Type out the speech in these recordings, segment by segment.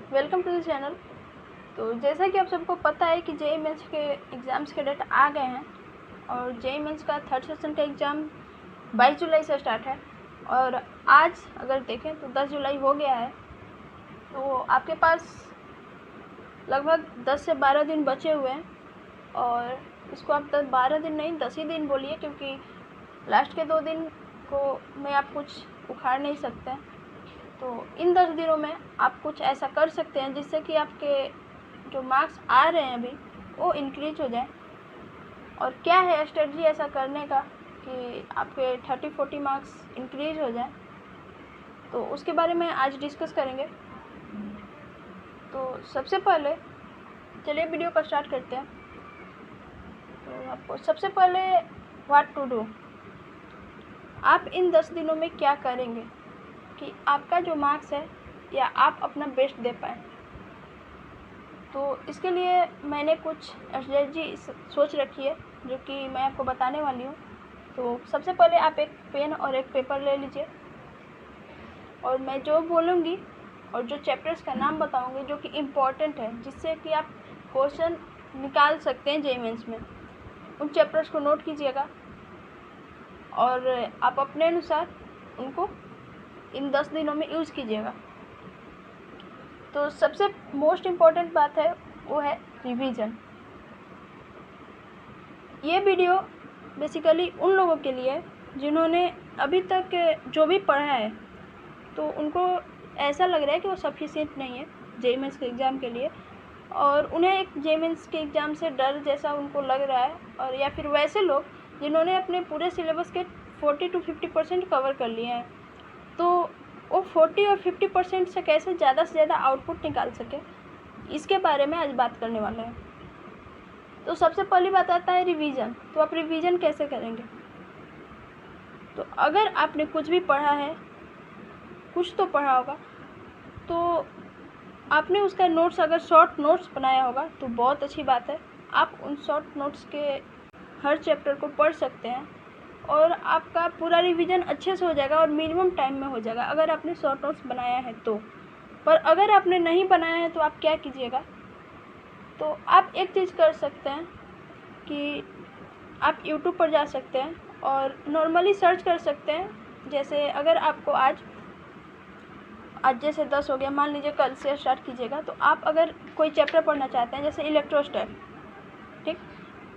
Welcome to the channel. तो जैसा कि आप सबको पता है कि जेईई मेंस के एग्ज़ाम्स के डेट आ गए हैं और जेईई मेंस का थर्ड सेशन का एग्ज़ाम 22 जुलाई से स्टार्ट है और आज अगर देखें तो 10 जुलाई हो गया है। तो आपके पास लगभग 10 से 12 दिन बचे हुए हैं और इसको आप 12 दिन नहीं 10 ही दिन बोलिए, क्योंकि लास्ट के 2 दिन को में आप कुछ उखाड़ नहीं सकते हैं। तो इन 10 दिनों में आप कुछ ऐसा कर सकते हैं जिससे कि आपके जो मार्क्स आ रहे हैं अभी वो इंक्रीज हो जाए। और क्या है स्ट्रेटजी ऐसा करने का कि आपके 30-40 मार्क्स इंक्रीज हो जाए, तो उसके बारे में आज डिस्कस करेंगे। तो सबसे पहले चलिए वीडियो का स्टार्ट करते हैं। तो आपको सबसे पहले व्हाट टू डू, आप इन 10 दिनों में क्या करेंगे कि आपका जो मार्क्स है या आप अपना बेस्ट दे पाएँ। तो इसके लिए मैंने कुछ स्ट्रेटजी सोच रखी है जो कि मैं आपको बताने वाली हूँ। तो सबसे पहले आप एक पेन और एक पेपर ले लीजिए और मैं जो बोलूँगी और जो चैप्टर्स का नाम बताऊँगी जो कि इम्पॉर्टेंट है, जिससे कि आप क्वेश्चन निकाल सकते हैं जेईई मेंस में, उन चैप्टर्स को नोट कीजिएगा और आप अपने अनुसार उनको इन 10 दिनों में यूज़ कीजिएगा। तो सबसे मोस्ट इम्पॉर्टेंट बात है वो है रिवीजन। ये वीडियो बेसिकली उन लोगों के लिए है जिन्होंने अभी तक जो भी पढ़ा है तो उनको ऐसा लग रहा है कि वो सफिशिएंट नहीं है जेईई मेंस के एग्ज़ाम के लिए, और उन्हें एक जेईई मेंस के एग्ज़ाम से डर जैसा उनको लग रहा है। और या फिर वैसे लोग जिन्होंने अपने पूरे सिलेबस के 40 to 50% कवर कर लिए हैं, तो वो 40 और 50% से कैसे ज़्यादा से ज़्यादा आउटपुट निकाल सके, इसके बारे में आज बात करने वाले हैं। तो सबसे पहली बात आता है रिवीजन। तो आप रिवीजन कैसे करेंगे? तो अगर आपने कुछ भी पढ़ा है, कुछ तो पढ़ा होगा, तो आपने उसका नोट्स अगर शॉर्ट नोट्स बनाया होगा तो बहुत अच्छी बात है। आप उन शॉर्ट नोट्स के हर चैप्टर को पढ़ सकते हैं और आपका पूरा रिवीजन अच्छे से हो जाएगा और मिनिमम टाइम में हो जाएगा अगर आपने शॉर्ट नोट्स बनाया है तो। पर अगर आपने नहीं बनाया है तो आप क्या कीजिएगा? तो आप एक चीज़ कर सकते हैं कि आप यूट्यूब पर जा सकते हैं और नॉर्मली सर्च कर सकते हैं। जैसे अगर आपको आज जैसे 10 हो गया, मान लीजिए कल से स्टार्ट कीजिएगा, तो आप अगर कोई चैप्टर पढ़ना चाहते हैं जैसे इलेक्ट्रोस्टैट, ठीक,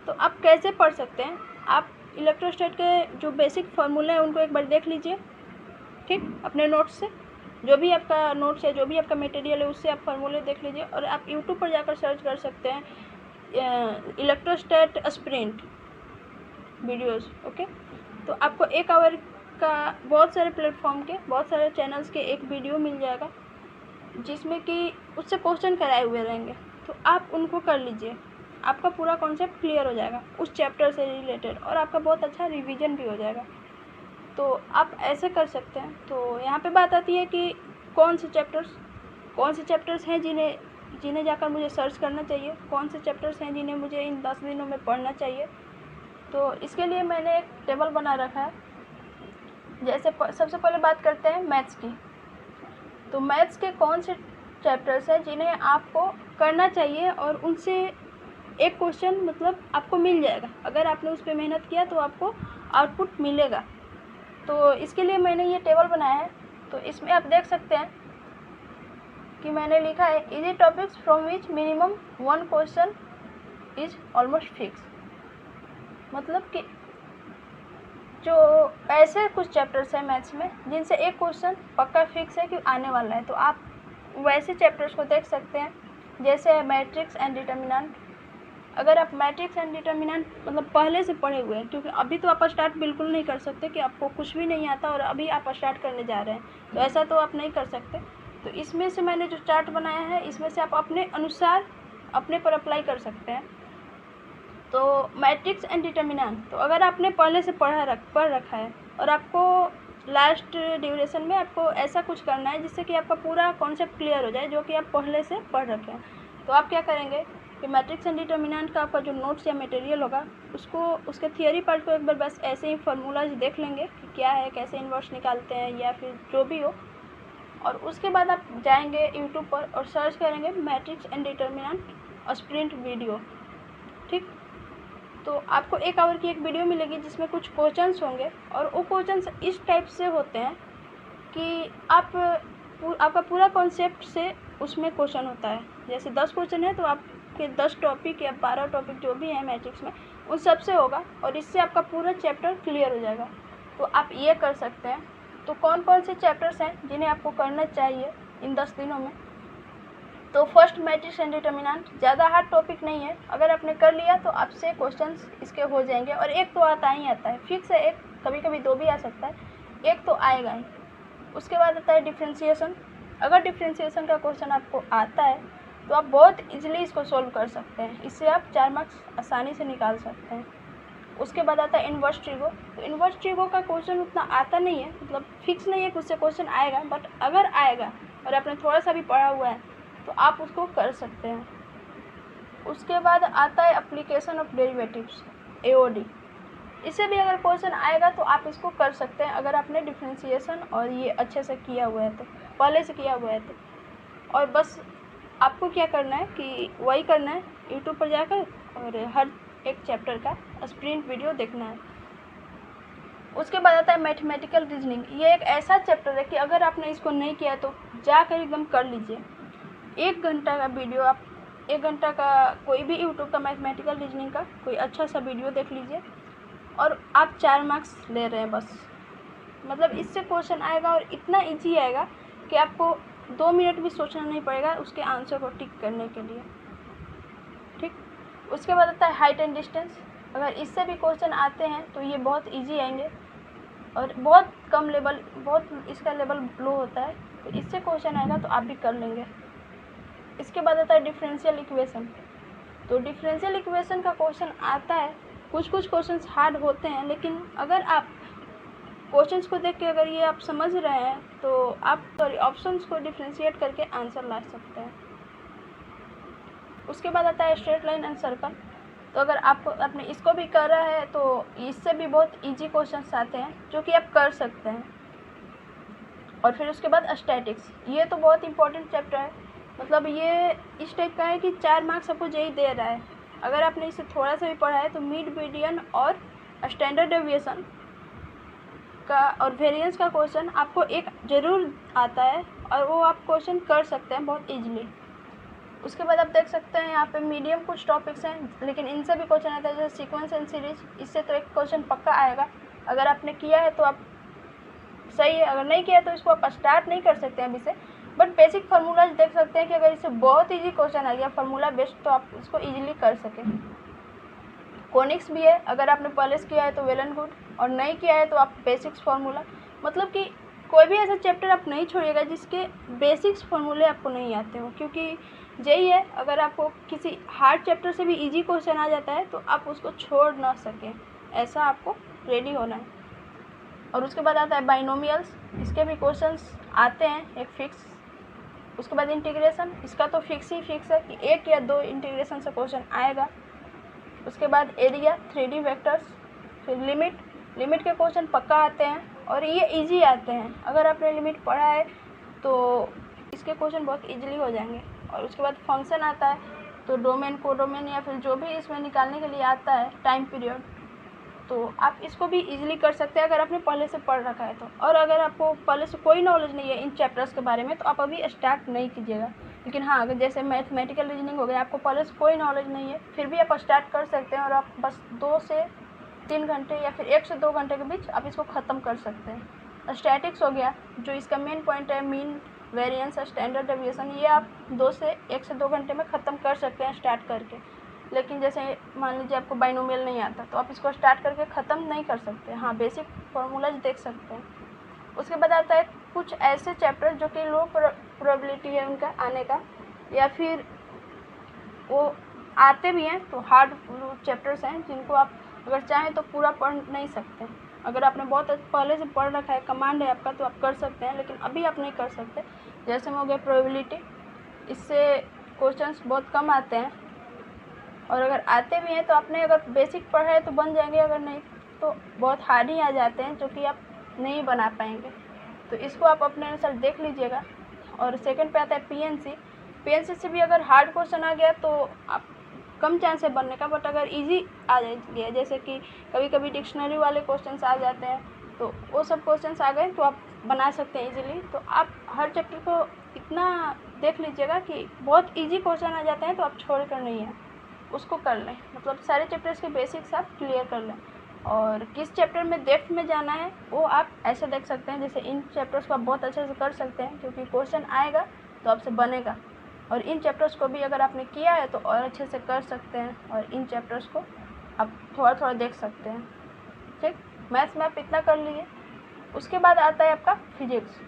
तो आप कैसे पढ़ सकते हैं? आप इलेक्ट्रोस्टैट के जो बेसिक फार्मूले हैं उनको एक बार देख लीजिए, ठीक, अपने नोट्स से, जो भी आपका नोट्स है, जो भी आपका मटेरियल है, उससे आप फार्मूले देख लीजिए। और आप यूट्यूब पर जाकर सर्च कर सकते हैं इलेक्ट्रोस्टैट एस्पिरेंट वीडियोज़, ओके। तो आपको 1 आवर का बहुत सारे प्लेटफॉर्म के, बहुत सारे चैनल्स के एक वीडियो मिल जाएगा जिसमें कि उससे क्वेश्चन कराए हुए रहेंगे, तो आप उनको कर लीजिए। आपका पूरा कॉन्सेप्ट क्लियर हो जाएगा उस चैप्टर से रिलेटेड और आपका बहुत अच्छा रिवीजन भी हो जाएगा। तो आप ऐसे कर सकते हैं। तो यहाँ पे बात आती है कि कौन से चैप्टर्स हैं जिन्हें जाकर मुझे सर्च करना चाहिए, कौन से चैप्टर्स हैं जिन्हें मुझे इन 10 दिनों में पढ़ना चाहिए। तो इसके लिए मैंने एक टेबल बना रखा है। जैसे सबसे पहले बात करते हैं मैथ्स की। तो मैथ्स के कौन से चैप्टर्स हैं जिन्हें आपको करना चाहिए और उनसे एक क्वेश्चन मतलब आपको मिल जाएगा। अगर आपने उस पर मेहनत किया तो आपको आउटपुट मिलेगा। तो इसके लिए मैंने ये टेबल बनाया है। तो इसमें आप देख सकते हैं कि मैंने लिखा है easy topics from which minimum 1 question is almost fix. मतलब कि जो ऐसे कुछ चैप्टर्स हैं मैथ्स में जिनसे एक क्वेश्चन पक्का फिक्स है कि आने वाला है, तो आप वैसे चैप्टर्स को देख सकते हैं। जैसे मैट्रिक्स एंड डिटर्मिनेंट। अगर आप मैट्रिक्स एंड डिटर्मिनेंट मतलब पहले से पढ़े हुए हैं, क्योंकि अभी तो आप स्टार्ट बिल्कुल नहीं कर सकते कि आपको कुछ भी नहीं आता और अभी आप स्टार्ट करने जा रहे हैं, तो ऐसा तो आप नहीं कर सकते। तो इसमें से मैंने जो चार्ट बनाया है, इसमें से आप अपने अनुसार अपने पर अप्लाई कर सकते हैं। तो मैट्रिक्स एंड डिटर्मिनेंट, तो अगर आपने पहले से पढ़ रखा है और आपको लास्ट ड्यूरेशन में आपको ऐसा कुछ करना है जिससे कि आपका पूरा कॉन्सेप्ट क्लियर हो जाए जो कि आप पहले से पढ़ रखे हैं, तो आप क्या करेंगे कि मैट्रिक्स एंड डिटर्मिनेंट का आपका जो नोट्स या मटेरियल होगा उसको, उसके थियोरी पार्ट को एक बार बस ऐसे ही फार्मूलाज देख लेंगे कि क्या है, कैसे इन्वर्स निकालते हैं या फिर जो भी हो। और उसके बाद आप जाएंगे यूट्यूब पर और सर्च करेंगे matrix and determinant sprint video. ठीक, तो आपको 1 आवर की एक वीडियो मिलेगी जिसमें कुछ क्वेश्चंस होंगे और वो क्वेश्चंस इस टाइप से होते हैं कि आपका पूरा कॉन्सेप्ट से उसमें क्वेश्चन होता है। जैसे 10 क्वेश्चन है तो आपके 10 टॉपिक या 12 टॉपिक जो भी हैं मैट्रिक्स में उन सब से होगा और इससे आपका पूरा चैप्टर क्लियर हो जाएगा। तो आप ये कर सकते हैं। तो कौन कौन से चैप्टर्स हैं जिन्हें आपको करना चाहिए इन 10 दिनों में? तो फर्स्ट मैट्रिक्स एंड डिटर्मिनेंट ज़्यादा हार्ड टॉपिक नहीं है, अगर आपने कर लिया तो आपसे क्वेश्चंस इसके हो जाएंगे और एक तो आता ही आता है, फिक्स है एक, कभी कभी 2 भी आ सकता है, एक तो आएगा ही। उसके बाद आता है डिफ्रेंशिएशन। अगर डिफ्रेंशिएशन का क्वेश्चन आपको आता है तो आप बहुत इजीली इसको सॉल्व कर सकते हैं, इससे आप 4 मार्क्स आसानी से निकाल सकते हैं। उसके बाद आता है इन्वर्स ट्रिगो। तो इन्वर्स ट्रिगो का क्वेश्चन उतना आता नहीं है, मतलब फिक्स नहीं है कि उससे क्वेश्चन आएगा, बट अगर आएगा और आपने थोड़ा सा भी पढ़ा हुआ है तो आप उसको कर सकते हैं। उसके बाद आता है एप्लीकेशन ऑफ डेरिवेटिव्स, AOD। इससे भी अगर क्वेश्चन आएगा तो आप इसको कर सकते हैं अगर आपने डिफ्रेंशिएशन और ये अच्छे से किया हुआ है तो, पहले से किया हुआ है तो। और बस आपको क्या करना है कि वही करना है, यूट्यूब पर जाकर और हर एक चैप्टर का स्प्रिंट वीडियो देखना है। उसके बाद आता है मैथमेटिकल रीजनिंग। ये एक ऐसा चैप्टर है कि अगर आपने इसको नहीं किया तो जाकर एकदम कर लीजिए। 1 घंटा का वीडियो, आप 1 घंटा का कोई भी यूट्यूब का मैथमेटिकल रीजनिंग का कोई अच्छा सा वीडियो देख लीजिए और आप 4 मार्क्स ले रहे हैं बस। मतलब इससे क्वेश्चन आएगा और इतना ईजी आएगा कि आपको 2 मिनट भी सोचना नहीं पड़ेगा उसके आंसर को टिक करने के लिए। ठीक, उसके बाद आता है हाइट एंड डिस्टेंस। अगर इससे भी क्वेश्चन आते हैं तो ये बहुत इजी आएंगे और बहुत कम लेवल, बहुत इसका लेवल लो होता है, तो इससे क्वेश्चन आएगा तो आप भी कर लेंगे। इसके बाद आता है डिफरेंशियल इक्वेशन। तो डिफरेंशियल इक्वेशन का क्वेश्चन आता है, कुछ क्वेश्चंस हार्ड होते हैं, लेकिन अगर आप क्वेश्चंस को देख के अगर ये आप समझ रहे हैं तो आप ऑप्शंस को डिफरेंशिएट करके आंसर ला सकते हैं। उसके बाद आता है स्ट्रेट लाइन एंड सर्कल। तो अगर आपने इसको भी करा है तो इससे भी बहुत इजी क्वेश्चंस आते हैं जो कि आप कर सकते हैं। और फिर उसके बाद स्टैटिक्स, ये तो बहुत इंपॉर्टेंट चैप्टर है, मतलब ये इस टाइप का है कि 4 मार्क्स आपको यही दे रहा है। अगर आपने इसे थोड़ा सा भी पढ़ा है तो मिड मीडियन और स्टैंडर्ड डेविएशन का और वेरिएंस का क्वेश्चन आपको एक ज़रूर आता है और वो आप क्वेश्चन कर सकते हैं बहुत ईजिली। उसके बाद आप देख सकते हैं यहाँ पे मीडियम कुछ टॉपिक्स हैं, लेकिन इनसे भी क्वेश्चन आता है, जैसे सीक्वेंस एंड सीरीज। इससे तो एक क्वेश्चन पक्का आएगा, अगर आपने किया है तो आप सही है, अगर नहीं किया है तो इसको आप स्टार्ट नहीं कर सकते हैं अभी से, बट बेसिक फार्मूला देख सकते हैं कि अगर इससे बहुत ईजी क्वेश्चन आ गया फार्मूला बेस्ड तो आप इसको ईजिली कर सकें। कोनिक्स भी है, अगर आपने पहले से किया है तो वेल एंड गुड, और नहीं किया है तो आप बेसिक्स फार्मूला, मतलब कि कोई भी ऐसा चैप्टर आप नहीं छोड़िएगा जिसके बेसिक्स फार्मूले आपको नहीं आते हो, क्योंकि यही है, अगर आपको किसी हार्ड चैप्टर से भी इजी क्वेश्चन आ जाता है तो आप उसको छोड़ ना सकें, ऐसा आपको रेडी होना है। और उसके बाद आता है बाइनोमियल्स, इसके भी क्वेश्चंस आते हैं एक फिक्स। उसके बाद इंटीग्रेशन, इसका तो फिक्स है कि 1 या 2 इंटीग्रेशन से क्वेश्चन आएगा। उसके बाद एरिया, 3D वेक्टर्स, फिर लिमिट के क्वेश्चन पक्का आते हैं और ये इजी आते हैं, अगर आपने लिमिट पढ़ा है तो इसके क्वेश्चन बहुत इजीली हो जाएंगे। और उसके बाद फंक्शन आता है, तो डोमेन, कोडोमेन या फिर जो भी इसमें निकालने के लिए आता है, टाइम पीरियड, तो आप इसको भी इजीली कर सकते हैं अगर आपने पहले से पढ़ रखा है तो। और अगर आपको पहले से कोई नॉलेज नहीं है इन चैप्टर्स के बारे में तो आप अभी स्टार्ट नहीं कीजिएगा। लेकिन हाँ, अगर जैसे मैथमेटिकल रीजनिंग हो गया, आपको पहले से कोई नॉलेज नहीं है, फिर भी आप स्टार्ट कर सकते हैं और आप बस 2 से 3 घंटे या फिर 1 से 2 घंटे के बीच आप इसको ख़त्म कर सकते हैं। स्टैटिक्स हो गया, जो इसका मेन पॉइंट है, मीन, वेरिएंस, स्टैंडर्ड डेविएशन, ये आप 1 से 2 घंटे में ख़त्म कर सकते हैं स्टार्ट करके। लेकिन जैसे मान लीजिए आपको बाइनोमियल नहीं आता तो आप इसको स्टार्ट करके ख़त्म नहीं कर सकते, हाँ बेसिक फार्मूलाज देख सकते हैं। उसके बाद आता है कुछ ऐसे चैप्टर जो कि लो प्रोबेबिलिटी है उनका आने का, या फिर वो आते भी हैं तो हार्ड चैप्टर्स हैं जिनको आप अगर चाहें तो पूरा पढ़ नहीं सकते। अगर आपने बहुत पहले से पढ़ रखा है, कमांड है आपका, तो आप कर सकते हैं, लेकिन अभी आप नहीं कर सकते। जैसे में हो गया प्रोबेबिलिटी, इससे क्वेश्चंस बहुत कम आते हैं और अगर आते भी हैं तो आपने अगर बेसिक पढ़ा है तो बन जाएंगे, अगर नहीं तो बहुत हार्ड ही आ जाते हैं जो कि आप नहीं बना पाएंगे। तो इसको आप अपने अनुसार देख लीजिएगा। और सेकंड पे आता है पीएनसी। पीएनसी से भी अगर हार्ड क्वेश्चन आ गया तो आप कम चांस है बनने का, बट अगर इजी आ गया, जैसे कि कभी कभी डिक्शनरी वाले क्वेश्चंस आ जाते हैं, तो वो सब क्वेश्चंस आ गए तो आप बना सकते हैं इजीली। तो आप हर चैप्टर को इतना देख लीजिएगा कि बहुत इजी क्वेश्चन आ जाते हैं तो आप छोड़ कर नहीं है उसको कर लें, मतलब सारे चैप्टर्स के बेसिक्स आप क्लियर कर लें। और किस चैप्टर में डेप्थ में जाना है वो आप ऐसे देख सकते हैं, जैसे इन चैप्टर्स को आप बहुत अच्छे से कर सकते हैं क्योंकि क्वेश्चन आएगा तो आपसे बनेगा, और इन चैप्टर्स को भी अगर आपने किया है तो और अच्छे से कर सकते हैं, और इन चैप्टर्स को आप थोड़ा थोड़ा देख सकते हैं। ठीक, मैथ्स में आप इतना कर लिए। उसके बाद आता है आपका फिजिक्स।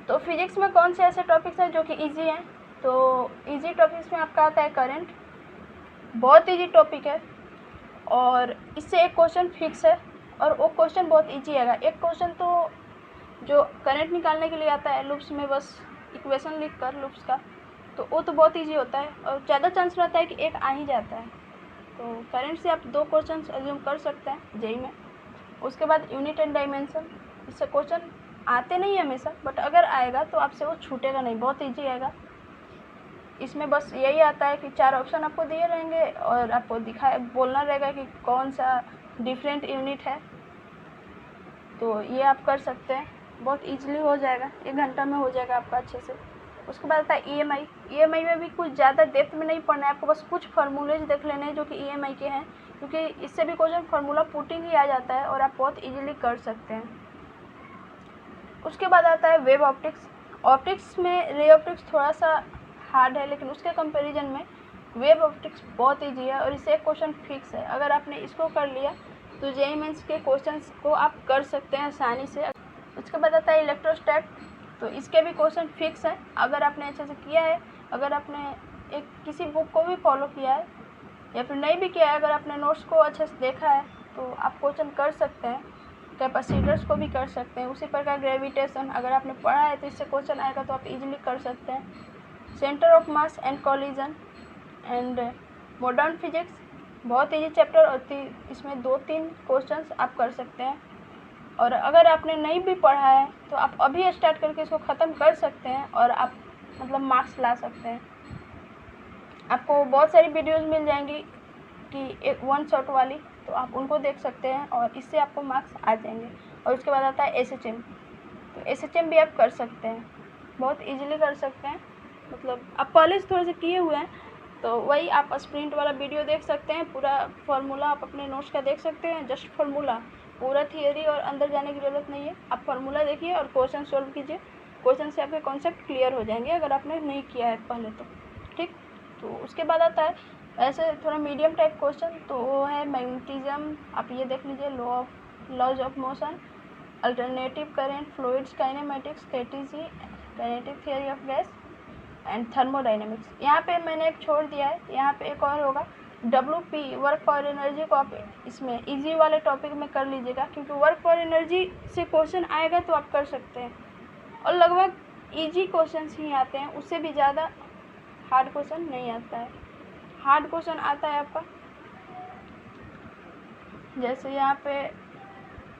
तो फिजिक्स में कौन से ऐसे टॉपिक्स हैं जो कि ईजी हैं? तो ईजी टॉपिक्स में आपका आता है करंट, बहुत ईजी टॉपिक है, और इससे एक क्वेश्चन फिक्स है और वो क्वेश्चन बहुत ईजी आएगा। एक क्वेश्चन तो जो करंट निकालने के लिए आता है लूप्स में, बस इक्वेशन लिख कर लूप्स का, तो वो तो बहुत ईजी होता है और ज़्यादा चांस रहता है कि एक आ ही जाता है। तो करंट से आप 2 क्वेश्चन एज्यूम कर सकते हैं जेई में। उसके बाद यूनिट एंड डायमेंशन, इससे क्वेश्चन आते नहीं हमेशा, बट अगर आएगा तो आपसे वो छूटेगा नहीं, बहुत ईजी आएगा। इसमें बस यही आता है कि 4 ऑप्शन आपको दिए रहेंगे और आपको बोलना रहेगा कि कौन सा डिफरेंट यूनिट है। तो ये आप कर सकते हैं, बहुत ईजिली हो जाएगा, 1 घंटा में हो जाएगा आपका अच्छे से। उसके बाद आता है ईएमआई। ईएमआई में भी कुछ ज़्यादा डेप्थ में नहीं पढ़ना है आपको, बस कुछ फार्मूलेज देख लेने हैं जो कि ईएमआई के हैं, क्योंकि इससे भी क्वेश्चन फार्मूला पुटिंग ही आ जाता है और आप बहुत ईजिली कर सकते हैं। उसके बाद आता है वेव ऑप्टिक्स। ऑप्टिक्स में रे ऑप्टिक्स थोड़ा सा हार्ड है, लेकिन उसके कंपैरिजन में वेव ऑप्टिक्स बहुत ईजी है और इससे एक क्वेश्चन फिक्स है। अगर आपने इसको कर लिया तो जेईई मेंस के क्वेश्चंस को आप कर सकते हैं आसानी से। उसके बाद आता है इलेक्ट्रोस्टैट। तो इसके भी क्वेश्चन फिक्स है अगर आपने अच्छे से किया है, अगर आपने एक किसी बुक को भी फॉलो किया है या फिर नहीं भी किया है, अगर आपने नोट्स को अच्छे से देखा है तो आप क्वेश्चन कर सकते हैं। कैपेसिटर्स को भी कर सकते हैं, उसी प्रकार ग्रेविटेशन अगर आपने पढ़ा है तो इससे क्वेश्चन आएगा तो आप इजीली कर सकते हैं। Centre of mass and collision and modern physics, बहुत ईजी चैप्टर होती, इसमें 2-3 क्वेश्चंस आप कर सकते हैं। और अगर आपने नहीं भी पढ़ा है तो आप अभी स्टार्ट करके इसको ख़त्म कर सकते हैं और आप मतलब मार्क्स ला सकते हैं। आपको बहुत सारी वीडियोस मिल जाएंगी कि एक 1 शॉट वाली, तो आप उनको देख सकते हैं और इससे आपको मार्क्स आ जाएंगे। और उसके बाद आता है एसएचएम। तो एसएचएम भी आप कर सकते हैं, बहुत इजीली कर सकते हैं, मतलब आप पहले से थोड़े से किए हुए हैं तो वही आप स्प्रिंट वाला वीडियो देख सकते हैं, पूरा फार्मूला आप अपने नोट्स का देख सकते हैं, जस्ट फार्मूला, पूरा थियरी और अंदर जाने की ज़रूरत नहीं है। आप फार्मूला देखिए और क्वेश्चन सॉल्व कीजिए, क्वेश्चन से आपके कॉन्सेप्ट क्लियर हो जाएंगे अगर आपने नहीं किया है पहले तो। ठीक, तो उसके बाद आता है ऐसे थोड़ा मीडियम टाइप क्वेश्चन, तो वो है मैग्नेटिज्म। आप ये देख लीजिए, laws of motion, alternative current, fluids kinematics, KTC, kinetic theory of gas and thermodynamics. यहाँ पे मैंने एक छोड़ दिया है, यहाँ पे एक और होगा WP, वर्क फॉर एनर्जी को आप इसमें इजी वाले टॉपिक में कर लीजिएगा, क्योंकि वर्क फॉर एनर्जी से क्वेश्चन आएगा तो आप कर सकते हैं और लगभग इजी क्वेश्चंस ही आते हैं, उससे भी ज़्यादा हार्ड क्वेश्चन नहीं आता है। हार्ड क्वेश्चन आता है आपका जैसे यहाँ पे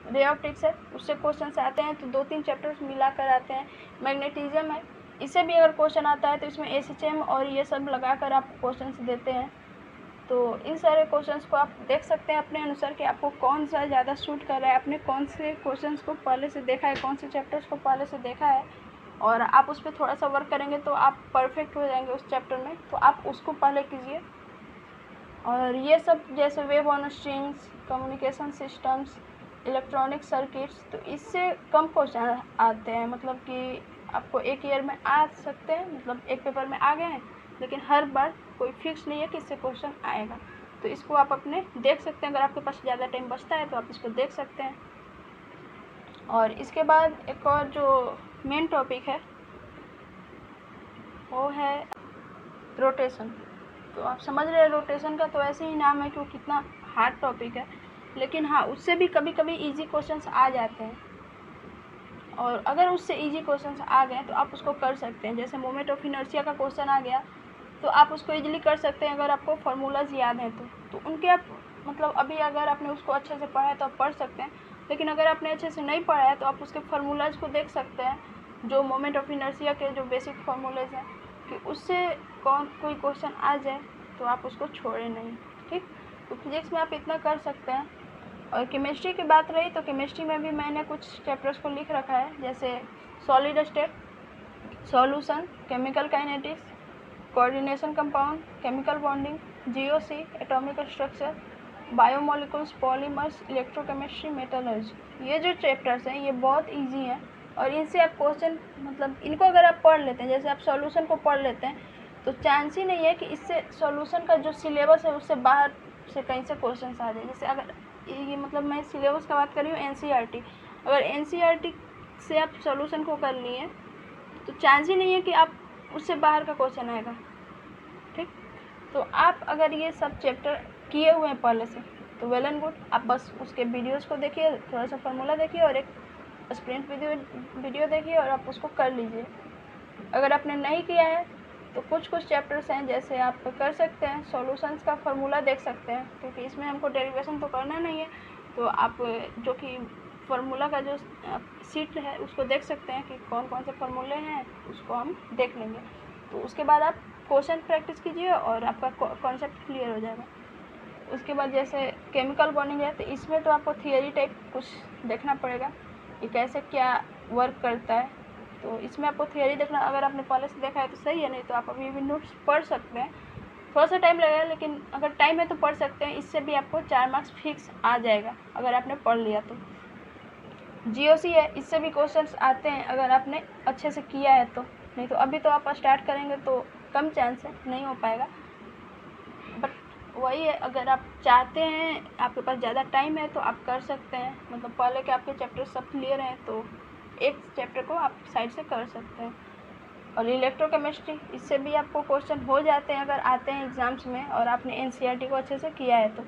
रे ऑप्टिक्स है, उससे क्वेश्चन आते हैं तो 2-3 चैप्टर्स मिलाकर आते हैं। मैग्नेटिज्म है, इससे भी अगर क्वेश्चन आता है तो इसमें एसएचएम और ये सब लगाकर आप क्वेश्चंस देते हैं। तो इन सारे क्वेश्चंस को आप देख सकते हैं अपने अनुसार कि आपको कौन सा ज़्यादा सूट कर रहा है, आपने कौन से क्वेश्चंस को पहले से देखा है, कौन से चैप्टर्स को पहले से देखा है, और आप उस पर थोड़ा सा वर्क करेंगे तो आप परफेक्ट हो जाएंगे उस चैप्टर में, तो आप उसको पहले कीजिए। और ये सब जैसे wave on strings, communication systems, electronic circuits, तो इससे कम क्वेश्चन आते हैं, मतलब कि आपको एक ईयर में आ सकते हैं, मतलब एक पेपर में आ गए हैं, लेकिन हर बार कोई फिक्स नहीं है कि इससे क्वेश्चन आएगा। तो इसको आप अपने देख सकते हैं, अगर आपके पास ज़्यादा टाइम बचता है तो आप इसको देख सकते हैं। और इसके बाद एक और जो मेन टॉपिक है वो है रोटेशन। तो आप समझ रहे हैं रोटेशन का तो ऐसे ही नाम है कि वो कितना हार्ड टॉपिक है, लेकिन हाँ उससे भी कभी कभी इजी क्वेश्चंस आ जाते हैं, और अगर उससे इजी क्वेश्चंस आ गए तो आप उसको कर सकते हैं। जैसे मोमेंट ऑफ इनर्शिया का क्वेश्चन आ गया तो आप उसको इजीली कर सकते हैं अगर आपको फार्मूलाज याद हैं तो उनके आप मतलब अभी अगर आपने उसको अच्छे से पढ़ा है तो आप पढ़ सकते हैं, लेकिन अगर आपने अच्छे से नहीं पढ़ा है तो आप उसके फार्मूलाज को देख सकते हैं, जो मोमेंट ऑफ इनर्शिया के जो बेसिक फार्मूलाज हैं, कि उससे कोई क्वेश्चन आ जाए तो आप उसको छोड़ें नहीं। ठीक, तो फिजिक्स में आप इतना कर सकते हैं। और केमिस्ट्री की बात रही तो केमिस्ट्री में भी मैंने कुछ चैप्टर्स को लिख रखा है, जैसे solid state, solution, chemical kinetics, coordination compound, chemical bonding, GOC, atomic structure, biomolecules, polymers, electrochemistry, metallurgy. ये जो चैप्टर्स हैं ये बहुत इजी हैं और इनसे आप क्वेश्चन मतलब इनको अगर आप पढ़ लेते हैं, जैसे आप सॉल्यूशन को पढ़ लेते हैं, तो चांस ही नहीं है कि इससे सॉल्यूशन का जो सिलेबस है उससे बाहर से कहीं से क्वेश्चन आ जाए। जैसे अगर ये मतलब मैं सिलेबस का बात कर रही हूँ एनसीईआरटी, अगर एनसीईआरटी से आप सॉल्यूशन को कर लिए तो चांस ही नहीं है कि आप उससे बाहर का क्वेश्चन आएगा। ठीक, तो आप अगर ये सब चैप्टर किए हुए हैं पहले से तो वेल एंड गुड, आप बस उसके वीडियोस को देखिए, थोड़ा सा फार्मूला देखिए और एक स्प्रिंट वीडियो देखिए और आप उसको कर लीजिए। अगर आपने नहीं किया है तो कुछ चैप्टर्स हैं जैसे आप कर सकते हैं, सॉल्यूशंस का फार्मूला देख सकते हैं, क्योंकि इसमें हमको डेरिवेशन तो करना नहीं है, तो आप जो कि फार्मूला का जो सीट है उसको देख सकते हैं कि कौन कौन से फार्मूले हैं, उसको हम देख लेंगे। तो उसके बाद आप क्वेश्चन प्रैक्टिस कीजिए और आपका कॉन्सेप्ट क्लियर हो जाएगा। उसके बाद जैसे केमिकल बॉन्डिंग है तो इसमें तो आपको थियरी टाइप कुछ देखना पड़ेगा कि कैसे क्या वर्क करता है, तो इसमें आपको थियरी देखना, अगर आपने पहले से देखा है तो सही है, नहीं तो आप अभी भी नोट्स पढ़ सकते हैं। थोड़ा सा टाइम लगेगा लेकिन अगर टाइम है तो पढ़ सकते हैं, इससे भी आपको 4 मार्क्स फिक्स आ जाएगा अगर आपने पढ़ लिया तो। जीओसी है, इससे भी क्वेश्चंस आते हैं अगर आपने अच्छे से किया है तो, नहीं तो अभी तो आप स्टार्ट करेंगे तो कम चांस है, नहीं हो पाएगा। बट वही है, अगर आप चाहते हैं, आपके पास ज़्यादा टाइम है तो आप कर सकते हैं, मतलब पहले के आपके चैप्टर सब क्लियर हैं तो एक चैप्टर को आप साइड से कर सकते हैं। और इलेक्ट्रोकेमिस्ट्री, इससे भी आपको क्वेश्चन हो जाते हैं अगर आते हैं एग्ज़ाम्स में और आपने एनसीईआरटी को अच्छे से किया है तो।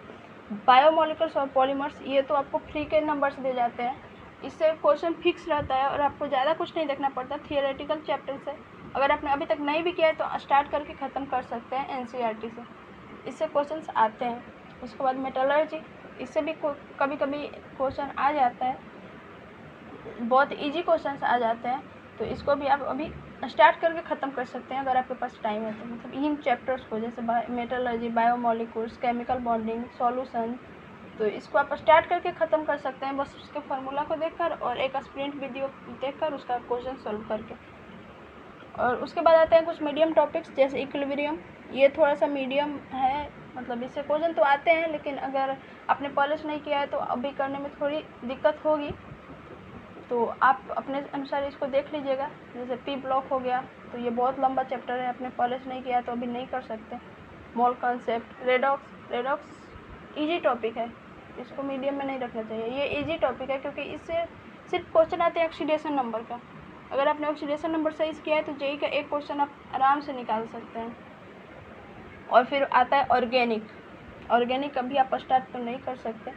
बायोमोलिकुल्स और पॉलीमर्स, ये तो आपको फ्री के नंबर्स दे जाते हैं, इससे क्वेश्चन फिक्स रहता है और आपको ज़्यादा कुछ नहीं देखना पड़ता थियोरेटिकल चैप्टर से। अगर आपने अभी तक नहीं भी किया है तो स्टार्ट करके ख़त्म कर सकते हैं एनसीईआरटी से, इससे क्वेश्चंस आते हैं। उसके बाद मेटलर्जी, इससे भी कभी कभी क्वेश्चन आ जाता है, बहुत इजी क्वेश्चंस आ जाते हैं, तो इसको भी आप अभी स्टार्ट करके ख़त्म कर सकते हैं अगर आपके पास टाइम है तो। मतलब इन चैप्टर्स को जैसे metallurgy, biomolecules, chemical bonding, solution, तो इसको आप स्टार्ट करके ख़त्म कर सकते हैं बस उसके फार्मूला को देखकर और एक स्प्रिंट वीडियो देखकर उसका क्वेश्चन सॉल्व करके। और उसके बाद आते हैं कुछ मीडियम टॉपिक्स जैसे इक्विलिब्रियम, ये थोड़ा सा मीडियम है, मतलब इससे क्वेश्चन तो आते हैं लेकिन अगर आपने पहले से नहीं किया है तो अभी करने में थोड़ी दिक्कत होगी, तो आप अपने अनुसार इसको देख लीजिएगा। जैसे पी ब्लॉक हो गया, तो ये बहुत लंबा चैप्टर है, आपने पहले से नहीं किया तो अभी नहीं कर सकते। Mole concept, redox easy topic है, इसको मीडियम में नहीं रखना चाहिए, ये ईजी टॉपिक है क्योंकि इससे सिर्फ क्वेश्चन आते हैं ऑक्सीडेशन नंबर का। अगर आपने ऑक्सीडेशन नंबर सही किया है तो जेई का एक क्वेश्चन आप आराम से निकाल सकते हैं। और फिर आता है ऑर्गेनिक कभी आप स्टार्ट तो नहीं कर सकते,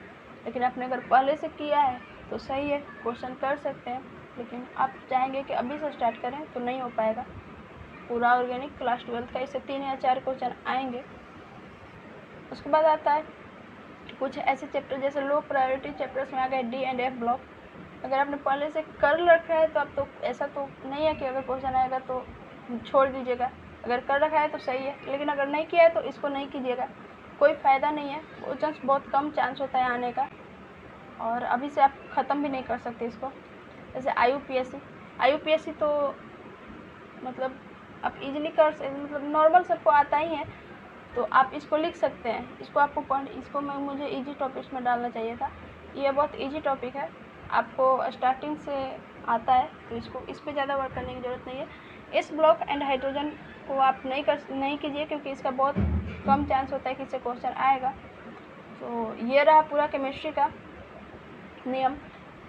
लेकिन आपने अगर पहले से किया है तो सही है, क्वेश्चन कर सकते हैं, लेकिन आप चाहेंगे कि अभी से स्टार्ट करें तो नहीं हो पाएगा पूरा ऑर्गेनिक क्लास 12 का, इससे 3 या 4 क्वेश्चन आएंगे। उसके बाद आता है कुछ ऐसे चैप्टर जैसे लो प्रायोरिटी चैप्टर्स में आ गए डी एंड एफ ब्लॉक। अगर आपने पहले से कर रखा है तो आप तो ऐसा तो नहीं है कि अगर क्वेश्चन आएगा तो छोड़ दीजिएगा, अगर कर रखा है तो सही है, लेकिन अगर नहीं किया है तो इसको नहीं कीजिएगा, कोई फ़ायदा नहीं है, क्वेश्चंस बहुत कम चांस होता है आने का और अभी से आप ख़त्म भी नहीं कर सकते इसको। जैसे आईयूपीएससी तो मतलब आप इजीली कर सकते, मतलब नॉर्मल सबको आता ही है तो आप इसको लिख सकते हैं, इसको आपको इसको मुझे इजी टॉपिक्स में डालना चाहिए था, ये बहुत इजी टॉपिक है, आपको स्टार्टिंग से आता है तो इसको इस पर ज़्यादा वर्क करने की ज़रूरत नहीं है। इस ब्लॉक एंड हाइड्रोजन को आप नहीं कीजिए क्योंकि इसका बहुत कम चांस होता है कि इससे क्वेश्चन आएगा। तो ये रहा पूरा केमिस्ट्री का नियम।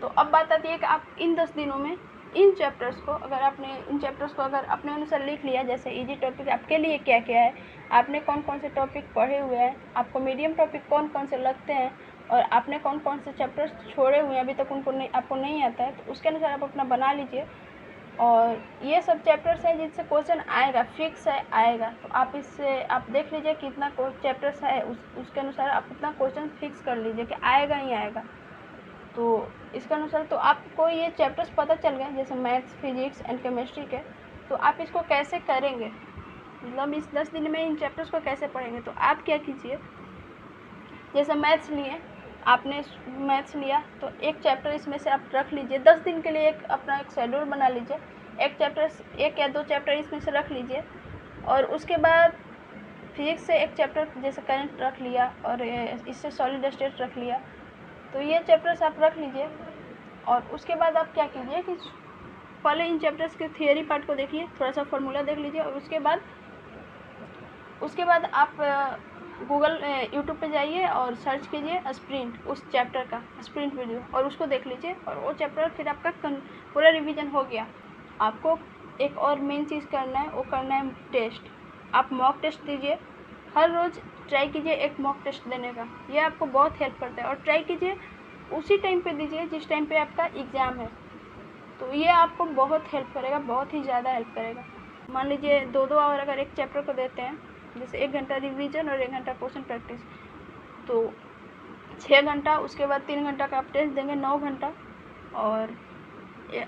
तो अब बात आती है कि आप इन 10 दिनों में इन चैप्टर्स को अगर अपने अनुसार लिख लिया, जैसे इजी टॉपिक आपके लिए क्या क्या है, आपने कौन कौन से टॉपिक पढ़े हुए हैं, आपको मीडियम टॉपिक कौन कौन से लगते हैं और आपने कौन कौन से चैप्टर्स छोड़े हुए हैं अभी तक आपको नहीं आता है, तो उसके अनुसार आप अपना बना लीजिए। और ये सब चैप्टर्स हैं जिनसे क्वेश्चन आएगा, फिक्स है आएगा, तो आप इससे आप देख लीजिए कितना चैप्टर्स है, उसके अनुसार आप अपना क्वेश्चन फिक्स कर लीजिए कि आएगा ही आएगा। तो इसके अनुसार तो आपको ये चैप्टर्स पता चल गए, जैसे मैथ्स, फिजिक्स एंड केमिस्ट्री के। तो आप इसको कैसे करेंगे, मतलब इस 10 दिन में इन चैप्टर्स को कैसे पढ़ेंगे। तो आप क्या कीजिए, जैसे मैथ्स लिए, आपने मैथ्स लिया तो एक चैप्टर इसमें से आप रख लीजिए 10 दिन के लिए, अपना एक शेड्यूल बना लीजिए, एक या 2 चैप्टर इसमें से रख लीजिए। और उसके बाद फिजिक्स से एक चैप्टर जैसे करंट रख लिया और इससे सॉलिड स्टेट रख लिया। तो ये चैप्टर्स आप रख लीजिए। और उसके बाद आप क्या कीजिए कि पहले इन चैप्टर्स के थियरी पार्ट को देखिए, थोड़ा सा फार्मूला देख लीजिए। और उसके बाद आप गूगल यूट्यूब पे जाइए और सर्च कीजिए स्प्रिंट, उस चैप्टर का स्प्रिंट वीडियो, और उसको देख लीजिए। और वो चैप्टर फिर आपका पूरा रिवीजन हो गया। आपको एक और मेन चीज़ करना है, वो करना है टेस्ट। आप मॉक टेस्ट दीजिए, हर रोज़ ट्राई कीजिए एक मॉक टेस्ट देने का, ये आपको बहुत हेल्प करता है। और ट्राई कीजिए उसी टाइम पे दीजिए जिस टाइम पे आपका एग्ज़ाम है। तो ये आपको बहुत हेल्प करेगा, बहुत ही ज़्यादा हेल्प करेगा। मान लीजिए 2-2 आवर अगर एक चैप्टर को देते हैं, जैसे 1 घंटा रिवीजन और 1 घंटा क्वेश्चन प्रैक्टिस, तो 6 घंटा, उसके बाद 3 घंटा का आप टेस्ट देंगे, 9 घंटा। और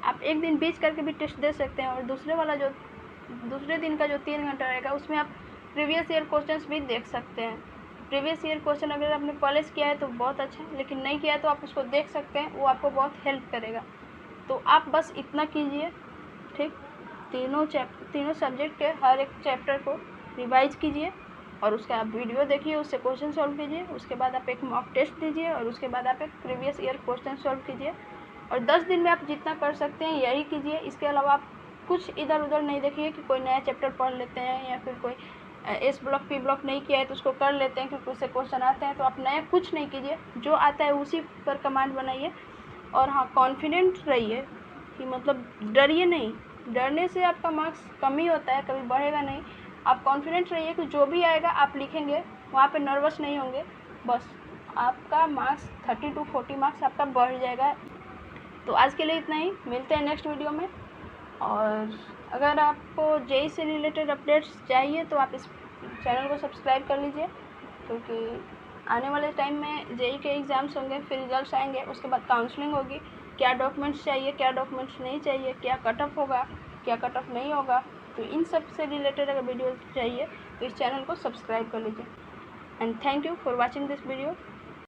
आप एक दिन बीच करके भी टेस्ट दे सकते हैं। और दूसरे दिन का जो 3 घंटा रहेगा उसमें आप प्रीवियस ईयर क्वेश्चंस भी देख सकते हैं। प्रीवियस ईयर क्वेश्चन अगर आपने पहले से किया है तो बहुत अच्छा है, लेकिन नहीं किया है तो आप उसको देख सकते हैं, वो आपको बहुत हेल्प करेगा। तो आप बस इतना कीजिए, ठीक। तीनों सब्जेक्ट के हर एक चैप्टर को रिवाइज कीजिए और उसका आप वीडियो देखिए, उससे क्वेश्चन सॉल्व कीजिए। उसके बाद आप एक मॉक टेस्ट दीजिए और उसके बाद आप एक प्रीवियस ईयर क्वेश्चन सॉल्व कीजिए। और 10 दिन में आप जितना कर सकते हैं यही कीजिए। इसके अलावा आप कुछ इधर उधर नहीं देखिए कि कोई नया चैप्टर पढ़ लेते हैं या फिर कोई एस ब्लॉक पी ब्लॉक नहीं किया है तो उसको कर लेते हैं क्योंकि उससे क्वेश्चन आते हैं। तो आप नया कुछ नहीं कीजिए, जो आता है उसी पर कमांड बनाइए। और हाँ, कॉन्फिडेंट रहिए कि मतलब डरिए नहीं, डरने से आपका मार्क्स कम ही होता है, कभी बढ़ेगा नहीं। आप कॉन्फिडेंट रहिए कि जो भी आएगा आप लिखेंगे, वहाँ पे नर्वस नहीं होंगे, बस आपका मार्क्स 30 to 40 मार्क्स आपका बढ़ जाएगा। तो आज के लिए इतना ही, मिलते हैं नेक्स्ट वीडियो में। और अगर आपको जेई से रिलेटेड अपडेट्स चाहिए तो आप इस चैनल को सब्सक्राइब कर लीजिए, क्योंकि आने वाले टाइम में जेई के एग्ज़ाम्स होंगे, फिर रिजल्ट्स आएंगे, उसके बाद काउंसलिंग होगी, क्या डॉक्यूमेंट्स चाहिए, क्या डॉक्यूमेंट्स नहीं चाहिए, क्या कट ऑफ होगा, क्या कट ऑफ नहीं होगा। तो इन सब से रिलेटेड अगर वीडियो चाहिए तो इस चैनल को सब्सक्राइब कर लीजिए। And thank you for watching this video.